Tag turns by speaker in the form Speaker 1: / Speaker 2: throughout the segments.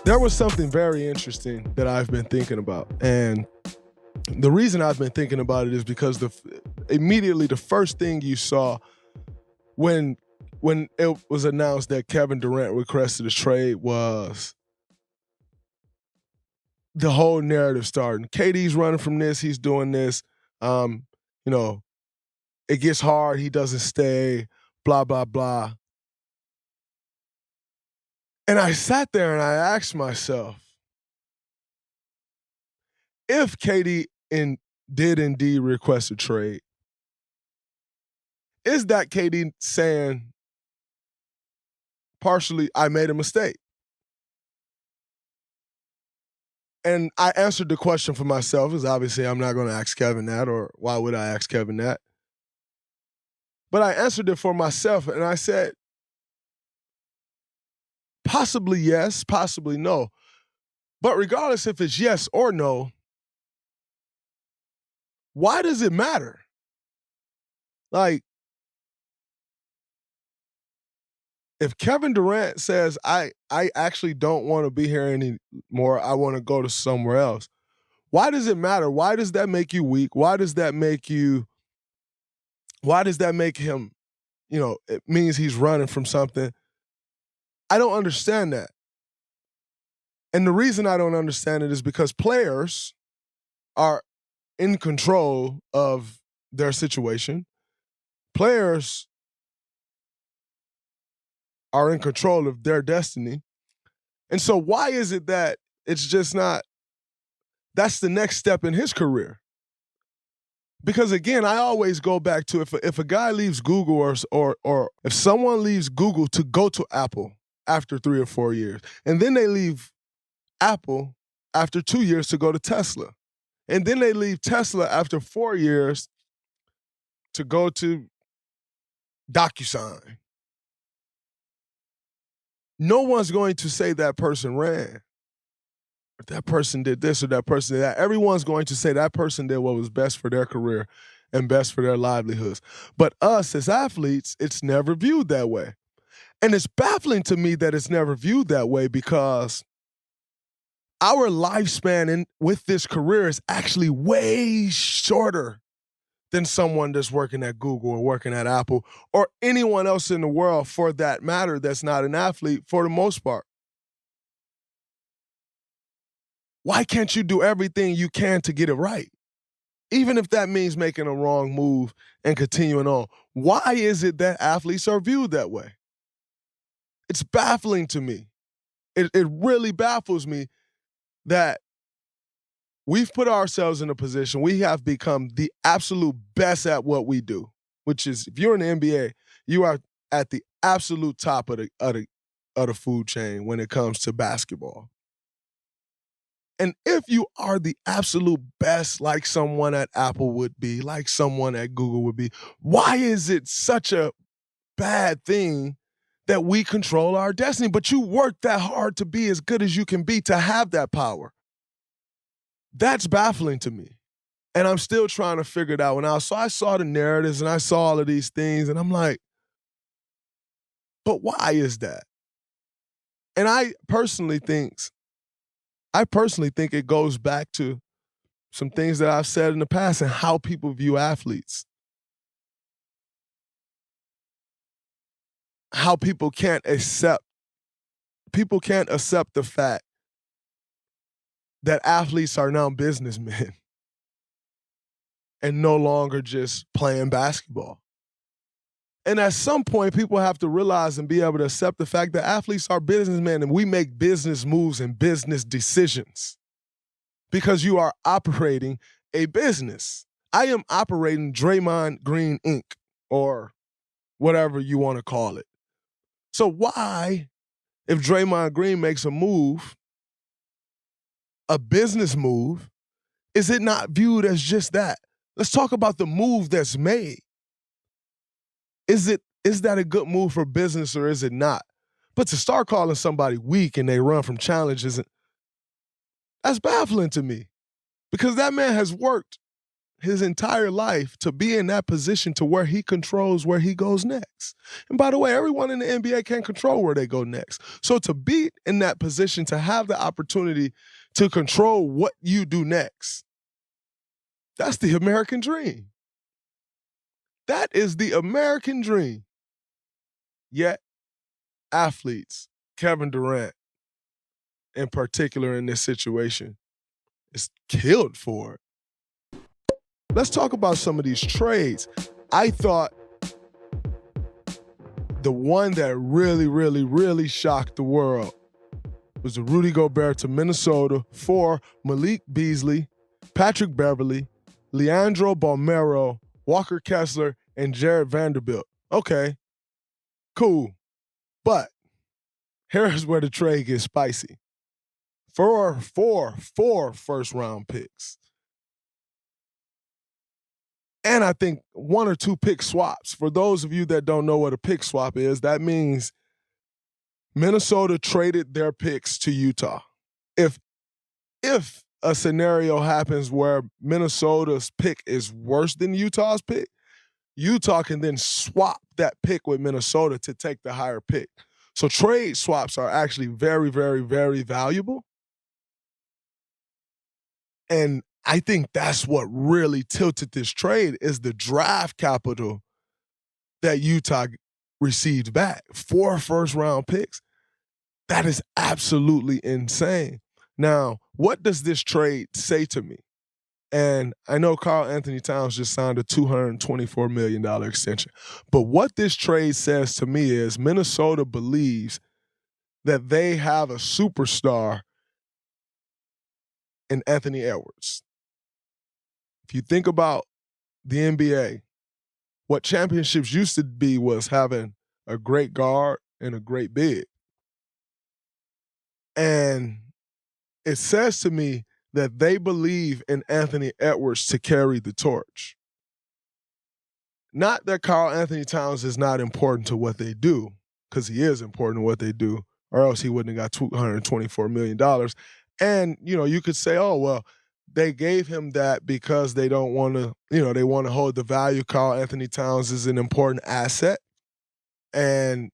Speaker 1: There was something very interesting that I've been thinking about. And the reason I've been thinking about it is because immediately the first thing you saw when it was announced that Kevin Durant requested a trade was the whole narrative starting. KD's running from this, he's doing this. It gets hard, he doesn't stay, blah, blah, blah. And I sat there and I asked myself, if KD did indeed request a trade, is that KD saying, partially, I made a mistake? And I answered the question for myself, because obviously I'm not going to ask Kevin that, or why would I ask Kevin that? But I answered it for myself, and I said, possibly yes, possibly no. But regardless if it's yes or no, why does it matter? Like, if Kevin Durant says, I actually don't want to be here anymore, I want to go to somewhere else, why does it matter? Why does that make you weak? Why does that make him, it means he's running from something? I don't understand that. And the reason I don't understand it is because players are in control of their situation. Players are in control of their destiny. And so why is it that it's just not, that's the next step in his career? Because again, I always go back to if a guy leaves Google or if someone leaves Google to go to Apple after 3 or 4 years, and then they leave Apple after 2 years to go to Tesla, and then they leave Tesla after 4 years to go to DocuSign, no one's going to say that person ran, or that person did this, or that person did that. Everyone's going to say that person did what was best for their career and best for their livelihoods. But us as athletes, it's never viewed that way. And it's baffling to me that it's never viewed that way, because our lifespan with this career is actually way shorter than someone that's working at Google or working at Apple or anyone else in the world, for that matter, that's not an athlete for the most part. Why can't you do everything you can to get it right? Even if that means making a wrong move and continuing on. Why is it that athletes are viewed that way? It's baffling to me. It really baffles me that we've put ourselves in a position, we have become the absolute best at what we do, which is, if you're in the NBA, you are at the absolute top of the food chain when it comes to basketball. And if you are the absolute best, like someone at Apple would be, like someone at Google would be, why is it such a bad thing that we control our destiny? But you work that hard to be as good as you can be, to have that power. That's baffling to me. And I'm still trying to figure it out. So I saw the narratives and I saw all of these things, and I'm like, but why is that? And I personally think it goes back to some things that I've said in the past and how people view athletes. How people can't accept the fact that athletes are now businessmen and no longer just playing basketball. And at some point, people have to realize and be able to accept the fact that athletes are businessmen and we make business moves and business decisions, because you are operating a business. I am operating Draymond Green Inc., or whatever you want to call it. So why, if Draymond Green makes a move, a business move, is it not viewed as just that? Let's talk about the move that's made. Is that a good move for business, or is it not? But to start calling somebody weak and they run from challenges, that's baffling to me, because that man has worked his entire life to be in that position to where he controls where he goes next. And by the way, everyone in the NBA can't control where they go next. So to be in that position, to have the opportunity to control what you do next, that's the American dream. That is the American dream. Yet, athletes, Kevin Durant in particular in this situation, is killed for it. Let's talk about some of these trades. I thought the one that really, really, really shocked the world was the Rudy Gobert to Minnesota for Malik Beasley, Patrick Beverley, Leandro Bolmaro, Walker Kessler, and Jared Vanderbilt. Okay, cool. But here's where the trade gets spicy. For four first-round picks. And I think 1 or 2 pick swaps. For those of you that don't know what a pick swap is, that means Minnesota traded their picks to Utah. If a scenario happens where Minnesota's pick is worse than Utah's pick, Utah can then swap that pick with Minnesota to take the higher pick. So trade swaps are actually very, very, very valuable. And I think that's what really tilted this trade is the draft capital that Utah received back. 4 first-round picks. That is absolutely insane. Now, what does this trade say to me? And I know Karl Anthony Towns just signed a $224 million extension. But what this trade says to me is Minnesota believes that they have a superstar in Anthony Edwards. If you think about the NBA, what championships used to be was having a great guard and a great big. And it says to me that they believe in Anthony Edwards to carry the torch. Not that Karl Anthony Towns is not important to what they do, because he is important to what they do, or else he wouldn't have got $224 million. And, you could say, oh, well, they gave him that because they don't want to, they want to hold the value. Karl Anthony Towns is an important asset. And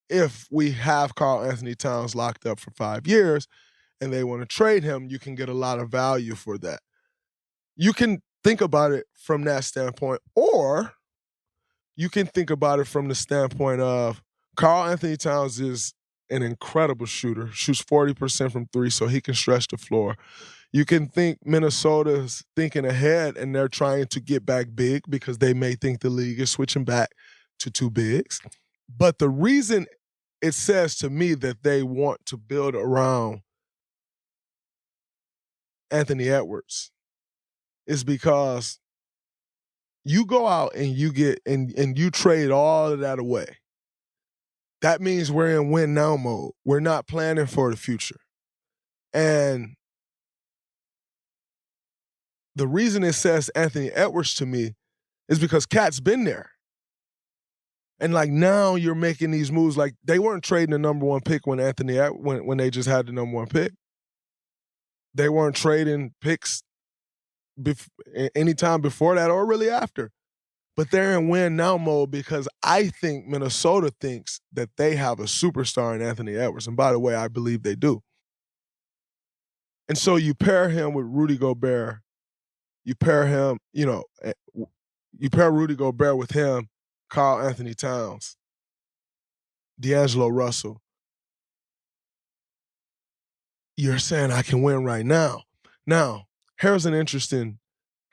Speaker 1: if we have Karl Anthony Towns locked up for 5 years and they want to trade him, you can get a lot of value for that. You can think about it from that standpoint, or you can think about it from the standpoint of Karl Anthony Towns is an incredible shooter, shoots 40% from 3 so he can stretch the floor. You can think Minnesota's thinking ahead and they're trying to get back big because they may think the league is switching back to 2 bigs. But the reason it says to me that they want to build around Anthony Edwards is because you go out and you get and you trade all of that away. That means we're in win now mode. We're not planning for the future. And the reason it says Anthony Edwards to me is because Cat's been there. And now you're making these moves. They weren't trading the number 1 pick when when they just had the number 1 pick. They weren't trading picks anytime before that or really after. But they're in win now mode because I think Minnesota thinks that they have a superstar in Anthony Edwards. And by the way, I believe they do. And so you pair him with Rudy Gobert. You pair him, you pair Rudy Gobert with him, Karl Anthony Towns, D'Angelo Russell. You're saying I can win right now. Now, here's an interesting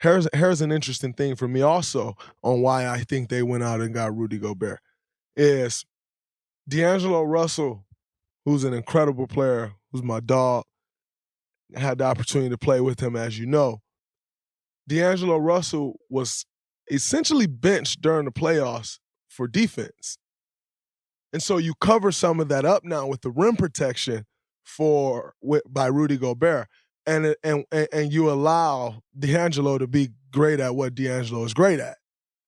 Speaker 1: thing for me also on why I think they went out and got Rudy Gobert is D'Angelo Russell, who's an incredible player, who's my dog. I had the opportunity to play with him, as you know. D'Angelo Russell was essentially benched during the playoffs for defense. And so you cover some of that up now with the rim protection by Rudy Gobert. And you allow D'Angelo to be great at what D'Angelo is great at,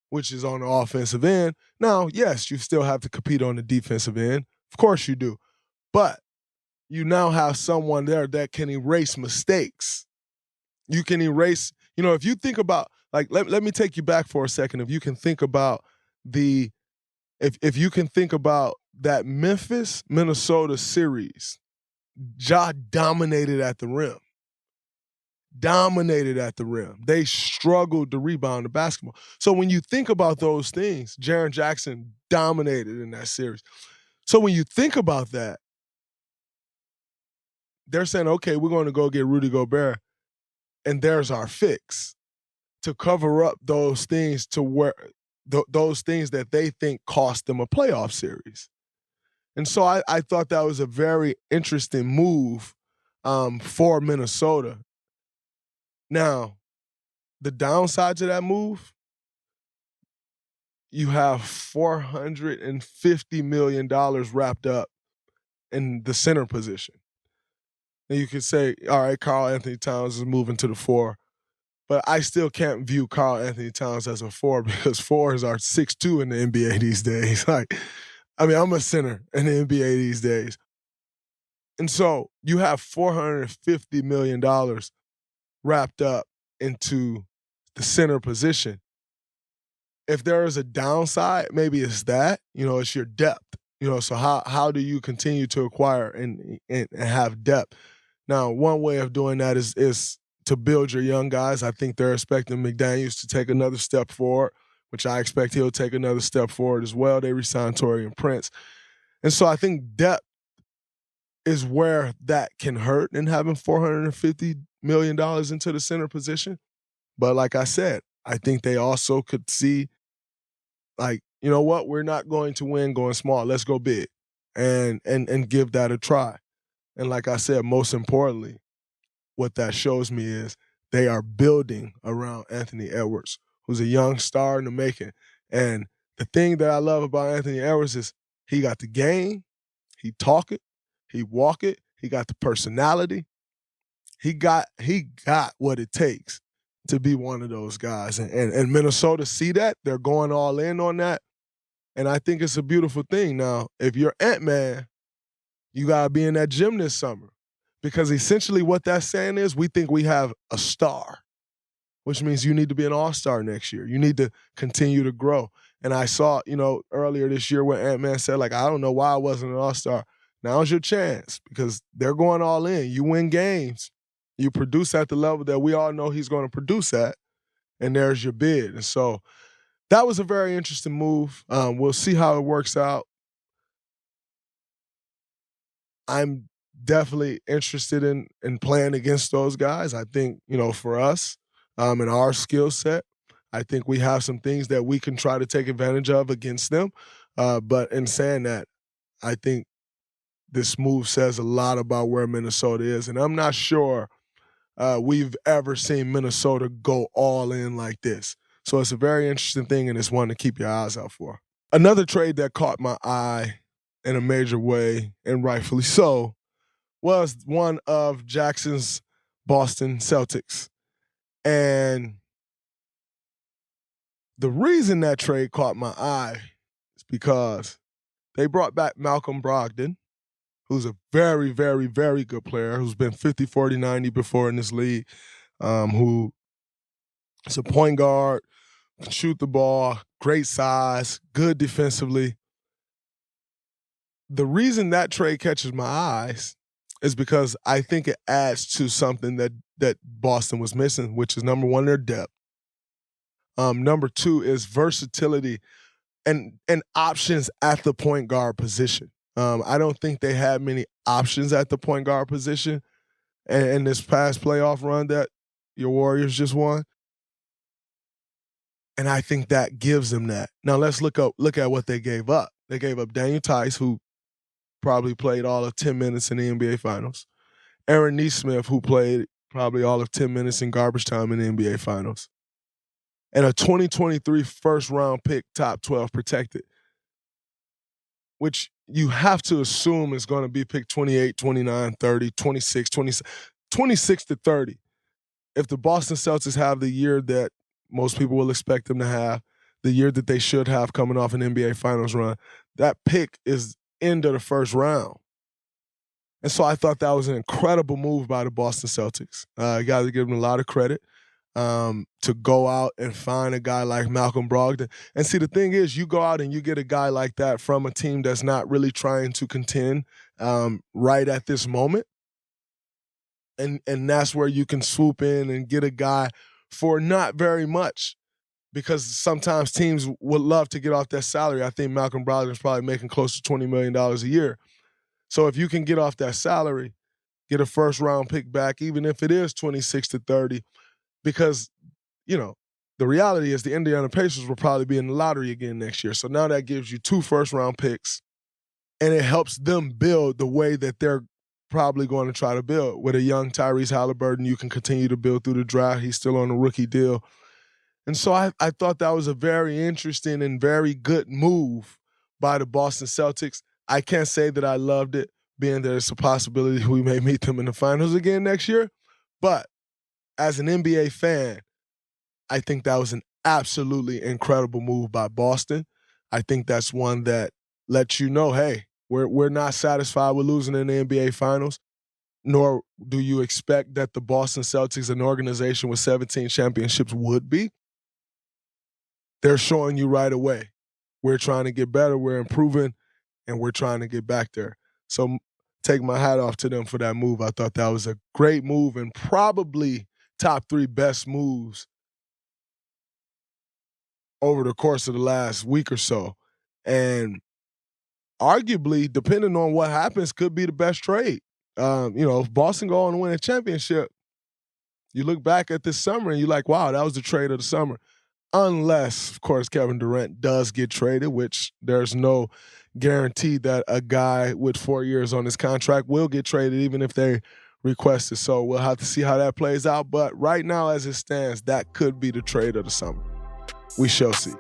Speaker 1: which is on the offensive end. Now, yes, you still have to compete on the defensive end. Of course you do. But you now have someone there that can erase mistakes. You can erase, if you think about Like, let me take you back for a second. If you can think about if you can think about that Memphis Minnesota series, Ja dominated at the rim. Dominated at the rim. They struggled to rebound the basketball. So when you think about those things, Jaren Jackson dominated in that series. So when you think about that, they're saying, okay, we're going to go get Rudy Gobert, and there's our fix to cover up those things to where those things that they think cost them a playoff series. And so I thought that was a very interesting move for Minnesota. Now, the downside to that move, you have $450 million wrapped up in the center position. And you could say, all right, Karl Anthony Towns is moving to the 4. But I still can't view Karl Anthony Towns as a 4 because 4s are 6'2" in the NBA these days. I'm a center in the NBA these days. And so you have $450 million wrapped up into the center position. If there is a downside, maybe it's that, it's your depth. So how do you continue to acquire and have depth? Now, one way of doing that is to build your young guys. I think they're expecting McDaniels to take another step forward, which I expect he'll take another step forward as well. They re-signed Taurean Prince. And so I think depth is where that can hurt in having $450 million into the center position. But like I said, I think they also could see, you know what, we're not going to win going small. Let's go big and give that a try. And like I said, most importantly, what that shows me is they are building around Anthony Edwards, who's a young star in the making. And the thing that I love about Anthony Edwards is he got the game, he talk it, he walk it, he got the personality. He got what it takes to be one of those guys. And Minnesota see that. They're going all in on that. And I think it's a beautiful thing. Now, if you're Ant-Man, you got to be in that gym this summer. Because essentially what that's saying is we think we have a star, which means you need to be an all-star next year. You need to continue to grow. And I saw, earlier this year where Ant-Man said, I don't know why I wasn't an all-star. Now's your chance because they're going all in. You win games. You produce at the level that we all know he's going to produce at, and there's your bid. And so that was a very interesting move. We'll see how it works out. I'm definitely interested in playing against those guys. I think, for us, in our skill set, I think we have some things that we can try to take advantage of against them. But in saying that, I think this move says a lot about where Minnesota is. And I'm not sure we've ever seen Minnesota go all in like this. So it's a very interesting thing, and it's one to keep your eyes out for. Another trade that caught my eye in a major way, and rightfully so, was one of Jackson's Boston Celtics. And the reason that trade caught my eye is because they brought back Malcolm Brogdon, who's a very, very, very good player, who's been 50, 40, 90 before in this league, who is a point guard, can shoot the ball, great size, good defensively. The reason that trade catches my eyes is because I think it adds to something that Boston was missing, which is number one, their depth. Number two is versatility and options at the point guard position. I don't think they had many options at the point guard position in this past playoff run that your Warriors just won. And I think that gives them that. Now let's look at what they gave up. They gave up Daniel Tice, who probably played all of 10 minutes in the NBA Finals. Aaron Nesmith, who played probably all of 10 minutes in garbage time in the NBA Finals. And a 2023 first-round pick, top 12 protected, which you have to assume is going to be picked 28, 29, 30, 26, 26 to 30. If the Boston Celtics have the year that most people will expect them to have, the year that they should have coming off an NBA Finals run, that pick is end of the first round. And so I thought that was an incredible move by the Boston Celtics. You got to give them a lot of credit. to go out and find a guy like Malcolm Brogdon. And see, the thing is, you go out and you get a guy like that from a team that's not really trying to contend right at this moment. And that's where you can swoop in and get a guy for not very much, because sometimes teams would love to get off that salary. I think Malcolm Brogdon is probably making close to $20 million a year. So if you can get off that salary, get a first-round pick back, even if it is 26 to 30, because, the reality is the Indiana Pacers will probably be in the lottery again next year. So now that gives you 2 first-round picks, and it helps them build the way that they're probably going to try to build. With a young Tyrese Halliburton, you can continue to build through the draft. He's still on a rookie deal. And so I thought that was a very interesting and very good move by the Boston Celtics. I can't say that I loved it, being there's a possibility we may meet them in the finals again next year. But as an NBA fan, I think that was an absolutely incredible move by Boston. I think that's one that lets you know, hey, we're not satisfied with losing in the NBA Finals, nor do you expect that the Boston Celtics, an organization with 17 championships, would be. They're showing you right away, we're trying to get better, we're improving, and we're trying to get back there. So take my hat off to them for that move. I thought that was a great move and probably top 3 best moves over the course of the last week or so. And arguably, depending on what happens, could be the best trade. If Boston go on to win a championship, you look back at this summer and you're like, wow, that was the trade of the summer. Unless, of course, Kevin Durant does get traded, which there's no guarantee that a guy with 4 years on his contract will get traded, even if they request it. So we'll have to see how that plays out. But right now, as it stands, that could be the trade of the summer. We shall see.